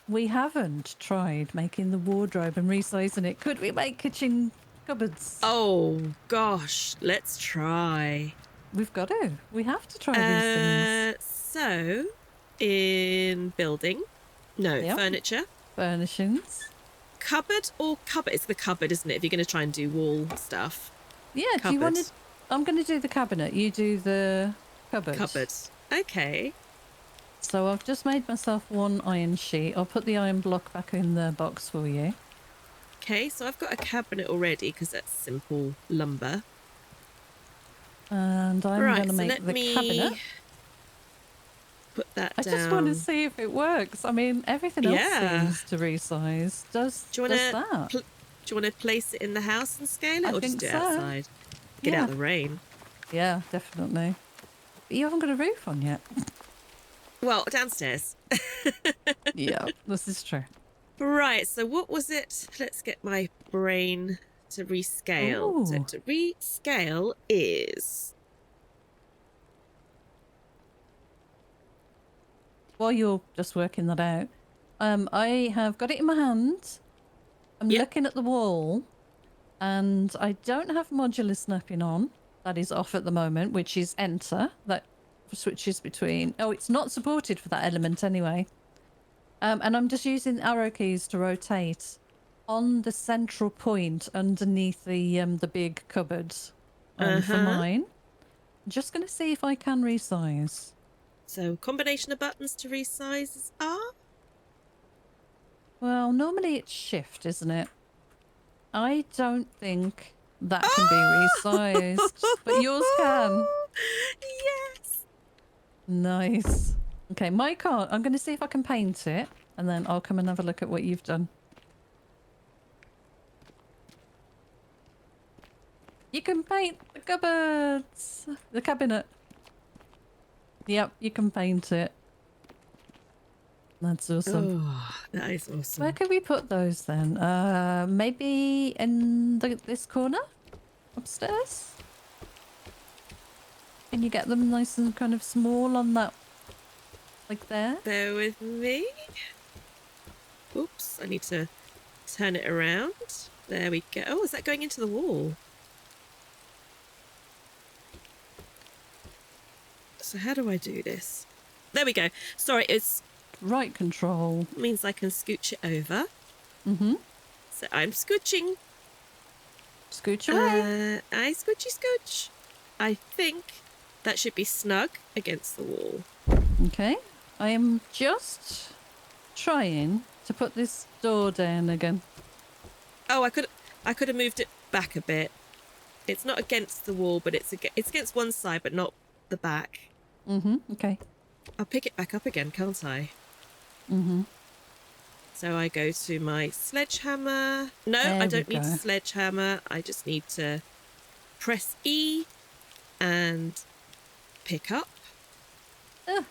we haven't tried making the wardrobe and resizing it. Could we make kitchen cupboards? Oh, gosh. Let's try. We've got to. We have to try these things. So, in building, no, Yep. furniture, Furnishings. cupboard or cupboard? It's the cupboard, isn't it? If you're going to try and do wall stuff. Yeah, Cupboard. do you want to... I'm going to do the cabinet. You do the cupboard. Cupboard. Okay. So I've just made myself one iron sheet. I'll put the iron block back in the box for you. Okay, so I've got a cabinet already because that's simple lumber. And I'm going to make let the me cabinet. Put that I down. just want to see if it works. I mean, everything else Yeah. seems to resize. Does Do you that? do you want to place it in the house and scale it, I or just think do it so. outside? Get out of the rain. Yeah, definitely. But you haven't got a roof on yet. Well, downstairs. Yeah, this is true. Right, so what was it? Let's get my brain to rescale. Ooh. So to rescale is... While you're just working that out, I have got it in my hand. I'm Yep. looking at the wall, and I don't have modular snapping on. That is off at the moment, which is enter. That switches between... Oh, it's not supported for that element anyway. And I'm just using arrow keys to rotate on the central point underneath the big cupboard for mine. I'm just going to see if I can resize. So combination of buttons to resize is R? Well, normally it's shift, isn't it? I don't think that can be resized, but yours can. Yes. Nice. Okay, my car, I'm going to see if I can paint it, and then I'll come and have a look at what you've done. You can paint the cupboards, the cabinet. Yep, you can paint it. That's awesome. Oh, that is awesome. Where could we put those then? Maybe in this corner? Upstairs? Can you get them nice and kind of small on that? Like there? Bear with me. Oops, I need to turn it around. There we go. Oh, is that going into the wall? So how do I do this? There we go. Sorry, it's Right control. means I can scooch it over. Mm-hmm. So I'm scooching. Scooch away. I scoochy scooch. I think that should be snug against the wall. Okay. I am just trying to put this door down again. Oh, I could have moved it back a bit. It's not against the wall, but it's against one side, but not the back. Mm-hmm. Okay. I'll pick it back up again, can't I? Mm-hmm. So I go to my sledgehammer. No, There I we don't need go. a sledgehammer. I just need to press E and pick up. Oh,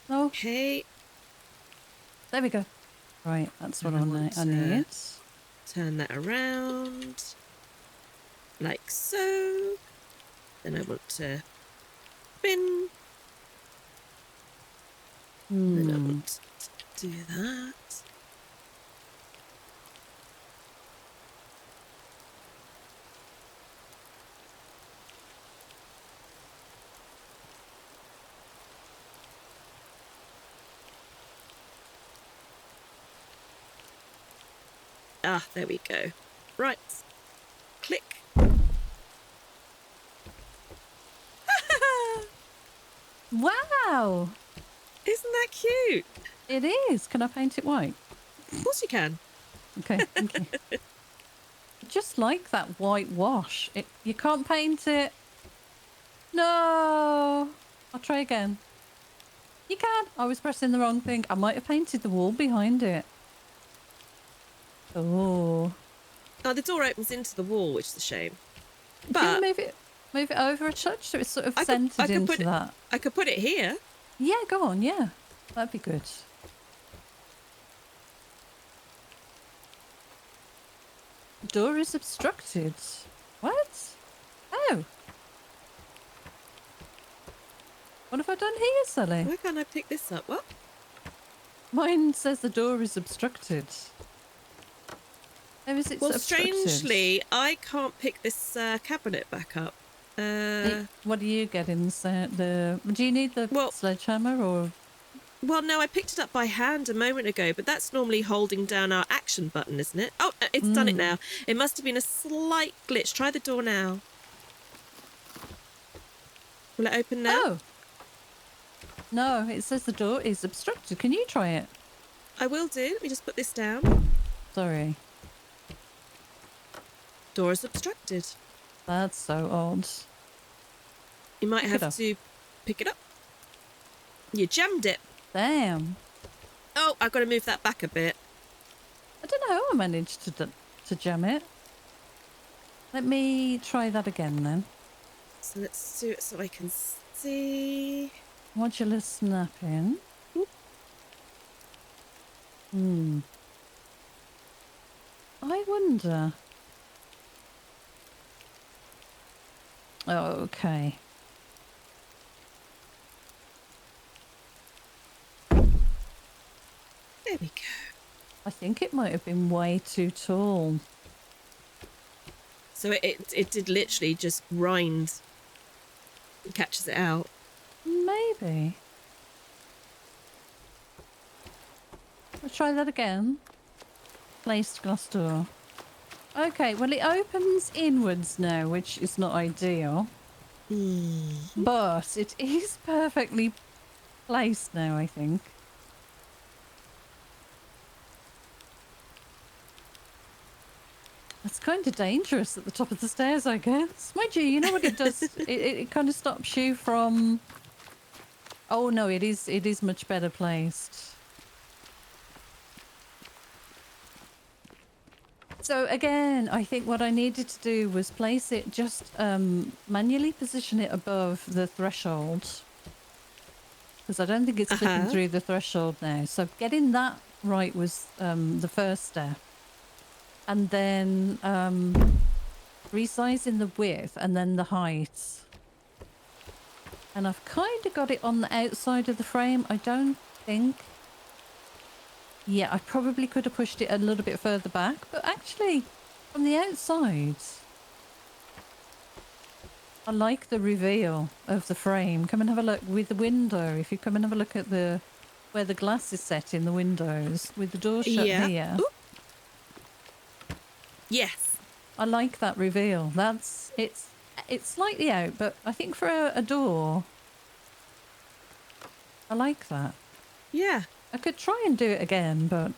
Okay, there we go. Right, that's what And I need. turn that around like so. Then I want to spin. Then I want to do that. Ah, there we go. Right. Click. Wow! Isn't that cute? It is. Can I paint it white? Of course you can. Okay, thank you. I just like that white wash. You can't paint it. No! I'll try again. You can. I was pressing the wrong thing. I might have painted the wall behind it. Oh. Oh, the door opens into the wall, which is a shame. Can you But move it? Move it over a touch so it's sort of I centered into put that. I could put it here. Yeah, go on. Yeah, that'd be good. The door is obstructed. What? Oh. What have I done here, Sally? Why can't I pick this up? What? Mine says the door is obstructed. How is it Well, obstructed? strangely, I can't pick this cabinet back up. What are you getting? Do you need the sledgehammer or? Well, no, I picked it up by hand a moment ago, but that's normally holding down our action button, isn't it? Oh, it's done it now. It must have been a slight glitch. Try the door now. Will it open now? Oh. No, it says the door is obstructed. Can you try it? I will do. Let me just put this down. Sorry. Door is obstructed. That's so odd. You might have to pick it up. You jammed it. Damn. Oh, I've got to move that back a bit. I don't know how I managed to jam it. Let me try that again then. So let's do it so I can see. Modular snapping. I wonder. Oh, okay. There we go. I think it might have been way too tall. So it did literally just grind and catches it out. Maybe. Let's try that again. Placed glass door. Okay, well it opens inwards now, which is not ideal. But it is perfectly placed now, I think. That's kind of dangerous at the top of the stairs, I guess. Mind you know what it does? it kind of stops you from... Oh no, it is much better placed. So again, I think what I needed to do was place it just manually position it above the threshold. Because I don't think it's clipping through the threshold now. So getting that right was the first step. And then resizing the width and then the height. And I've kind of got it on the outside of the frame. I don't think... Yeah, I probably could have pushed it a little bit further back. But actually, from the outside, I like the reveal of the frame. Come and have a look with the window. If you come and have a look at where the glass is set in the windows with the door shut here. Ooh. Yes. I like that reveal. It's slightly out, but I think for a door, I like that. Yeah. I could try and do it again, but...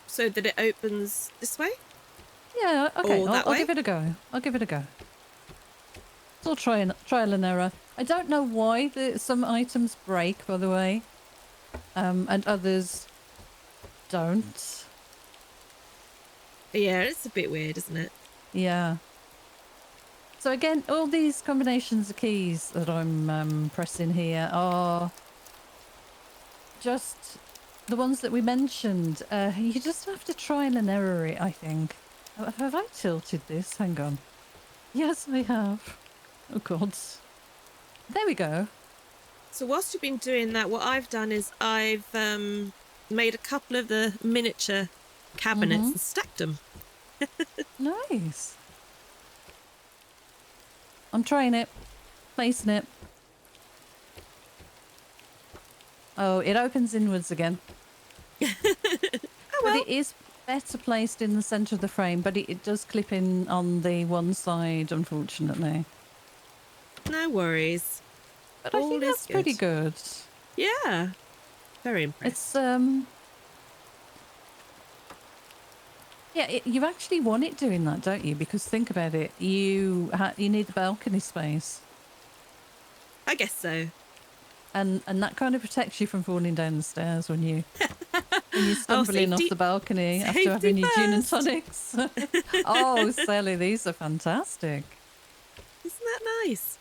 So that it opens this way? Yeah, okay. Or that I'll way? give it a go. I'll give it a go. It's all trial and error. I don't know why some items break, by the way, and others don't. Yeah, it's a bit weird, isn't it? Yeah. So again, all these combinations of keys that I'm pressing here are just the ones that we mentioned. You just have to trial and error it, I think. Have I tilted this? Hang on. Yes, I have. Oh, God. There we go. So whilst you've been doing that, what I've done is I've made a couple of the miniature cabinets and stacked them. Nice. I'm trying it. Placing it. Oh, it opens inwards again. But it is better placed in the centre of the frame, but it does clip in on the one side, unfortunately. No worries. But I think that's pretty good. Yeah. Very impressed. It's, yeah, you actually want it doing that, don't you? Because think about it. You need the balcony space. I guess so. And that kind of protects you from falling down the stairs when you when you're stumbling off the balcony after having your gin and tonics. Oh, Sally, these are fantastic. Isn't that nice?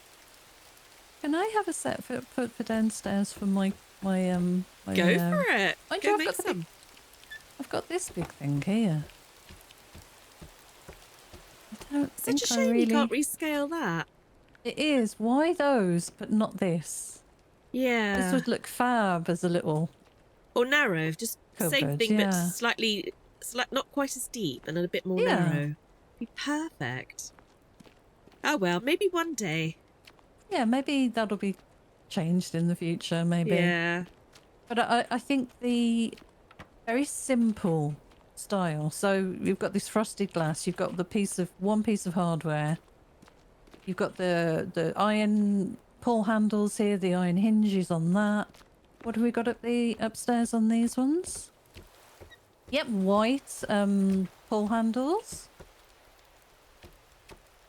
Can I have a set for downstairs for my Go for it. Go make some. I've got this big thing here. I don't think Such a shame you can't rescale that. It is. Why those, but not this? Yeah. This would look fab as a little... Or narrow, just cupboard, same thing, yeah. but slightly, not quite as deep and a bit more narrow. Be perfect. Oh well, maybe one day. Yeah, maybe that'll be changed in the future, maybe. Yeah. But I think the very simple style. So you've got this frosted glass. You've got one piece of hardware. You've got the iron pull handles here. The iron hinges on that. What have we got upstairs on these ones? Yep, white pull handles.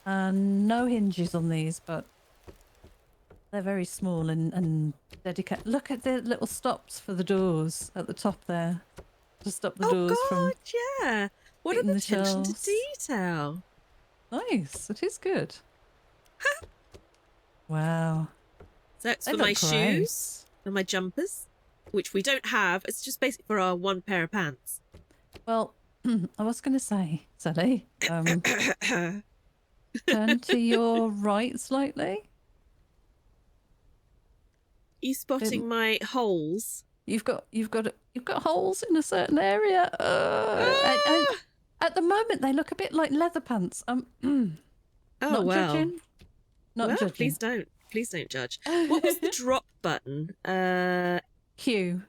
And no hinges on these, but they're very small and dedicated. Look at the little stops for the doors at the top there. To stop the doors from... yeah. What an attention to detail. Nice. It is good. Wow. So it's for my shoes and my jumpers, which we don't have. It's just basically for our one pair of pants. Well, I was going to say, Sally, turn to your right slightly. You spotting my holes? You've got holes in a certain area. And at the moment, they look a bit like leather pants. Not judging. Not judging. Please don't judge. What was the drop button? Q.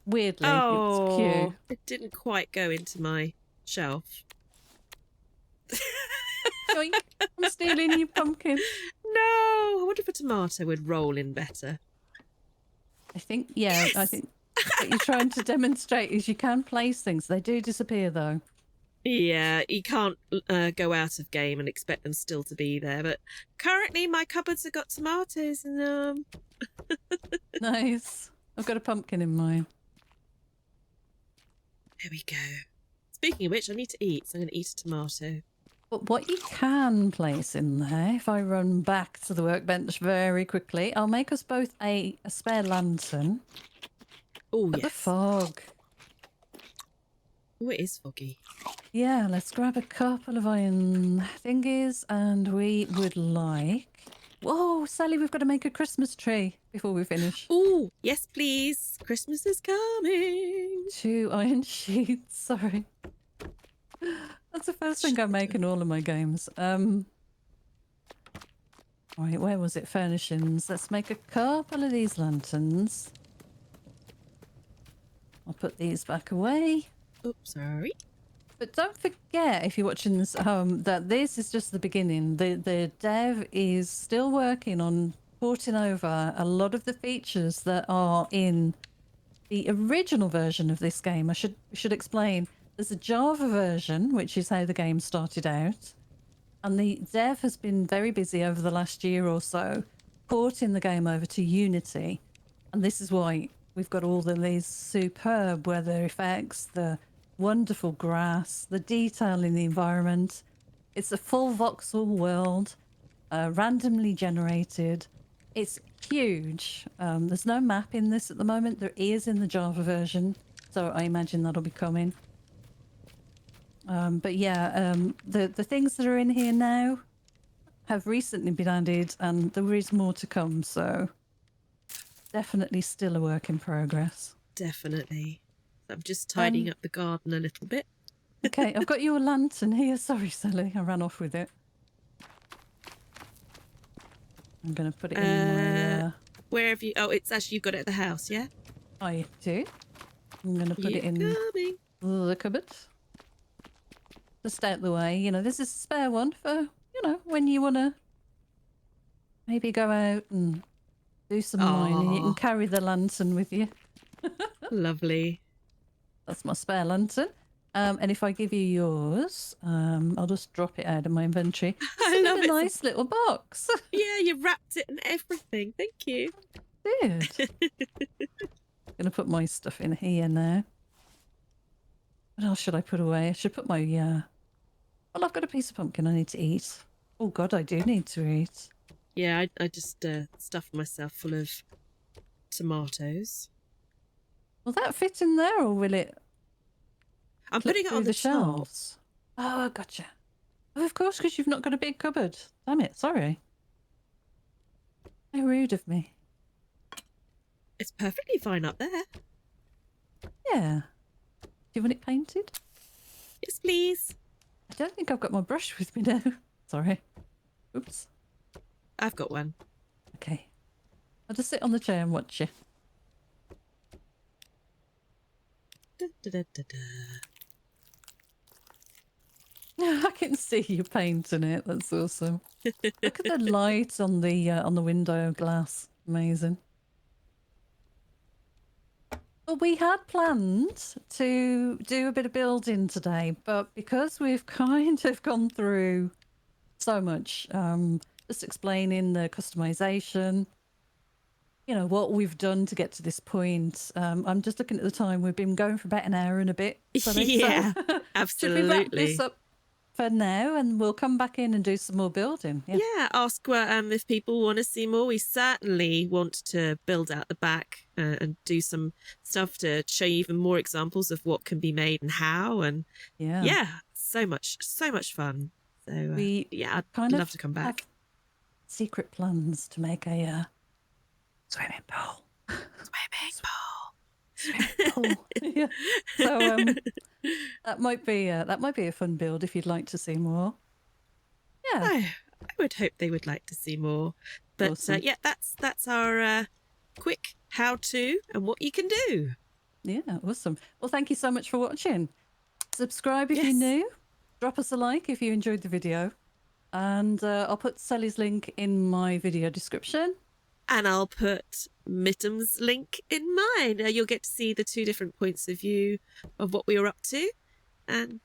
Weirdly, it was Q. It didn't quite go into my shelf. Yoink, I'm stealing your pumpkin. No, I wonder if a tomato would roll in better. I think what you're trying to demonstrate is you can place things. They do disappear, though. Yeah, you can't go out of game and expect them still to be there. But currently, my cupboards have got tomatoes in them. Nice. I've got a pumpkin in mine. There we go. Speaking of which, I need to eat, so I'm going to eat a tomato. But what you can place in there, if I run back to the workbench very quickly, I'll make us both a spare lantern. Oh, yes. The fog. Oh, it is foggy. Yeah, let's grab a couple of iron thingies, and we would like... Whoa, Sally, we've got to make a Christmas tree before we finish. Oh, yes, please. Christmas is coming. 2 iron sheets, sorry. That's the first thing I make in all of my games. Right, where was it? Furnishings. Let's make a couple of these lanterns. I'll put these back away. Oops, sorry. But don't forget, if you're watching this at home, that this is just the beginning. The dev is still working on porting over a lot of the features that are in the original version of this game. I should explain. There's a Java version, which is how the game started out. And the dev has been very busy over the last year or so porting the game over to Unity. And this is why we've got all these superb weather effects, the wonderful grass, the detail in the environment. It's a full voxel world, randomly generated. It's huge. There's no map in this at the moment. There is in the Java version, so I imagine that'll be coming. But yeah, the things that are in here now have recently been added, and there is more to come, so definitely still a work in progress. Definitely. I'm just tidying up the garden a little bit. Okay, I've got your lantern here. Sorry, Sally, I ran off with it. I'm going to put it in my... Where have you... Oh, it's actually you've got it at the house, yeah? I do. I'm going to put it in the cupboard. Just out the way. You know, this is a spare one for, you know, when you want to maybe go out and do some mining. You can carry the lantern with you. Lovely. That's my spare lantern. And if I give you yours, I'll just drop it out of my inventory. I love it. In a nice little box. Yeah, you wrapped it and everything. Thank you. Did. Gonna put my stuff in here now. What else should I put away? I should put my... Well, I've got a piece of pumpkin I need to eat. Oh, God, I do need to eat. Yeah, I just stuffed myself full of tomatoes. Will that fit in there, or will it I'm clip putting it through on the the top. shelves? Oh, I gotcha. Oh, of course, because you've not got a big cupboard. Damn it, sorry. How rude of me. It's perfectly fine up there. Yeah. Do you want it painted? Yes, please. I don't think I've got my brush with me now. Sorry. Oops. I've got one. Okay. I'll just sit on the chair and watch you. Da, da, da, da, da. I can see you painting it. That's awesome. Look at the light on the window glass. Amazing. Well, we had planned to do a bit of building today, but because we've kind of gone through so much, just explaining the customization, you know, what we've done to get to this point. I'm just looking at the time. We've been going for about an hour and a bit. Yeah, Should we wrap absolutely. this up for now, and we'll come back in and do some more building? Yeah, ask if people want to see more. We certainly want to build out the back and do some stuff to show you even more examples of what can be made and how. And yeah, so much fun. So yeah, I'd love to come back. Have secret plans to make a swimming pool. Swimming pool. Yeah. So that might be a fun build if you'd like to see more. Yeah. I would hope they would like to see more. But Awesome. yeah, that's our quick how-to and what you can do. Yeah, awesome. Well, thank you so much for watching. Subscribe if you're Yes. new. Drop us a like if you enjoyed the video. And I'll put Sally's link in my video description. And I'll put Mittum's link in mine. You'll get to see the two different points of view of what we were up to. And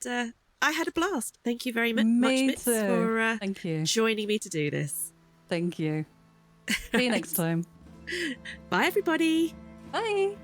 I had a blast. Thank you very much, Mitts, for Thank you. joining me to do this. Thank you. See you next time. Bye, everybody. Bye.